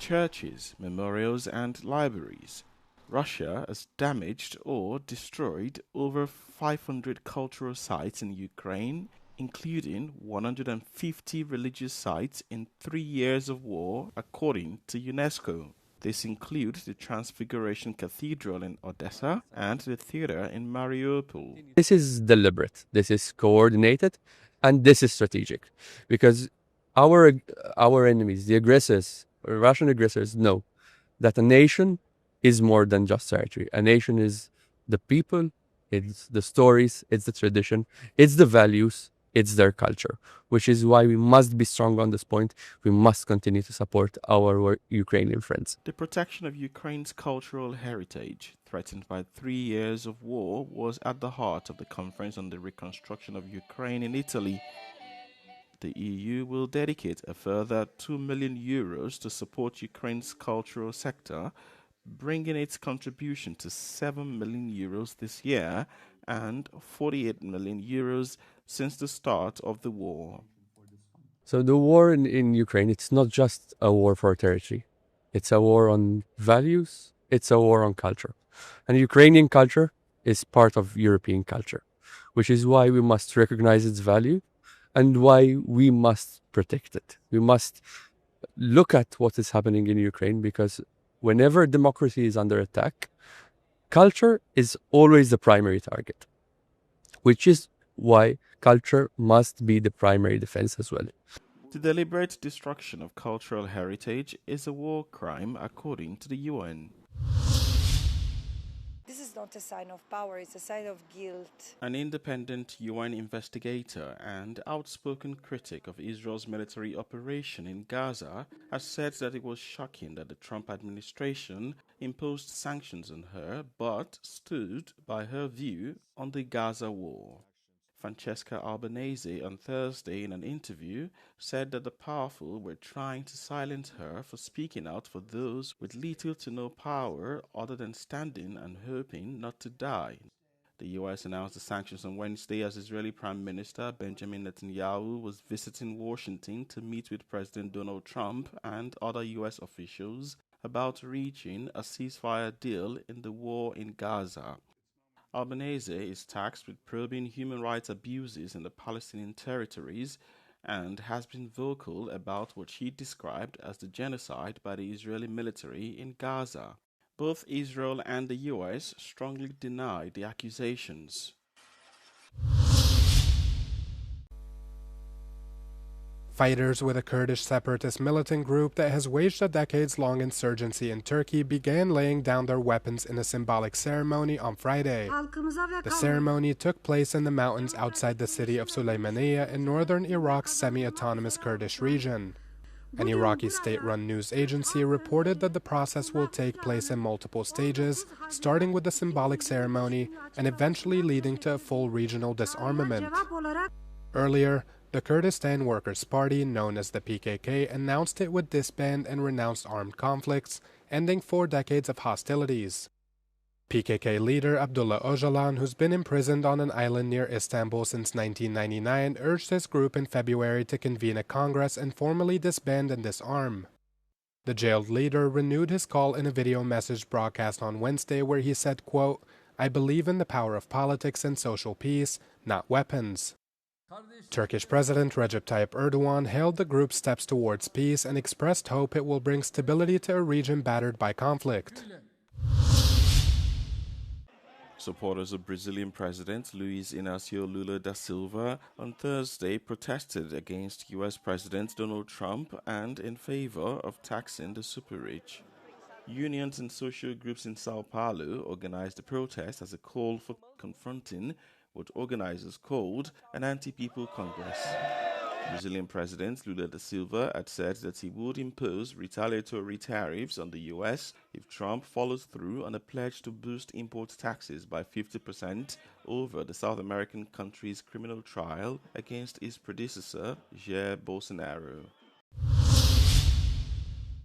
churches, memorials, and libraries. Russia has damaged or destroyed over 500 cultural sites in Ukraine, including 150 religious sites in 3 years of war, according to UNESCO. This includes the Transfiguration Cathedral in Odessa and the theater in Mariupol. This is deliberate, this is coordinated, and this is strategic. Because our, our enemies, the aggressors, Russian aggressors, know that a nation is more than just territory. A nation is the people, it's the stories, it's the tradition, it's the values, it's their culture, which is why we must be strong on this point. We must continue to support our Ukrainian friends. The protection of Ukraine's cultural heritage, threatened by 3 years of war, was at the heart of the Conference on the Reconstruction of Ukraine in Italy. The EU will dedicate a further €2 million to support Ukraine's cultural sector, bringing its contribution to €7 million this year and €48 million since the start of the war. So the war in Ukraine, it's not just a war for territory. It's a war on values, it's a war on culture. And Ukrainian culture is part of European culture, which is why we must recognize its value and why we must protect it. We must look at what is happening in Ukraine, because whenever democracy is under attack, culture is always the primary target, which is why culture must be the primary defense as well. The deliberate destruction of cultural heritage is a war crime according to the UN. This is not a sign of power, it's a sign of guilt. An independent UN investigator and outspoken critic of Israel's military operation in Gaza has said that it was shocking that the Trump administration imposed sanctions on her but stood by her view on the Gaza war. Francesca Albanese on Thursday in an interview said that the powerful were trying to silence her for speaking out for those with little to no power other than standing and hoping not to die. The U.S. announced the sanctions on Wednesday as Israeli Prime Minister Benjamin Netanyahu was visiting Washington to meet with President Donald Trump and other U.S. officials about reaching a ceasefire deal in the war in Gaza. Albanese is tasked with probing human rights abuses in the Palestinian territories and has been vocal about what she described as the genocide by the Israeli military in Gaza. Both Israel and the US strongly deny the accusations. Fighters with a Kurdish separatist militant group that has waged a decades-long insurgency in Turkey began laying down their weapons in a symbolic ceremony on Friday. The ceremony took place in the mountains outside the city of Sulaymaniyah in northern Iraq's semi-autonomous Kurdish region. An Iraqi state-run news agency reported that the process will take place in multiple stages, starting with the symbolic ceremony and eventually leading to a full regional disarmament. Earlier, the Kurdistan Workers' Party, known as the PKK, announced it would disband and renounce armed conflicts, ending 4 decades of hostilities. PKK leader Abdullah Öcalan, who's been imprisoned on an island near Istanbul since 1999, urged his group in February to convene a congress and formally disband and disarm. The jailed leader renewed his call in a video message broadcast on Wednesday where he said, quote, "I believe in the power of politics and social peace, not weapons." Turkish President Recep Tayyip Erdogan hailed the group's steps towards peace and expressed hope it will bring stability to a region battered by conflict. Supporters of Brazilian President Luiz Inácio Lula da Silva on Thursday protested against U.S. President Donald Trump and in favor of taxing the super-rich. Unions and social groups in Sao Paulo organized the protest as a call for confronting what organizers called an anti-people Congress. Brazilian President Lula da Silva had said that he would impose retaliatory tariffs on the U.S. if Trump follows through on a pledge to boost import taxes by 50% over the South American country's criminal trial against his predecessor, Jair Bolsonaro.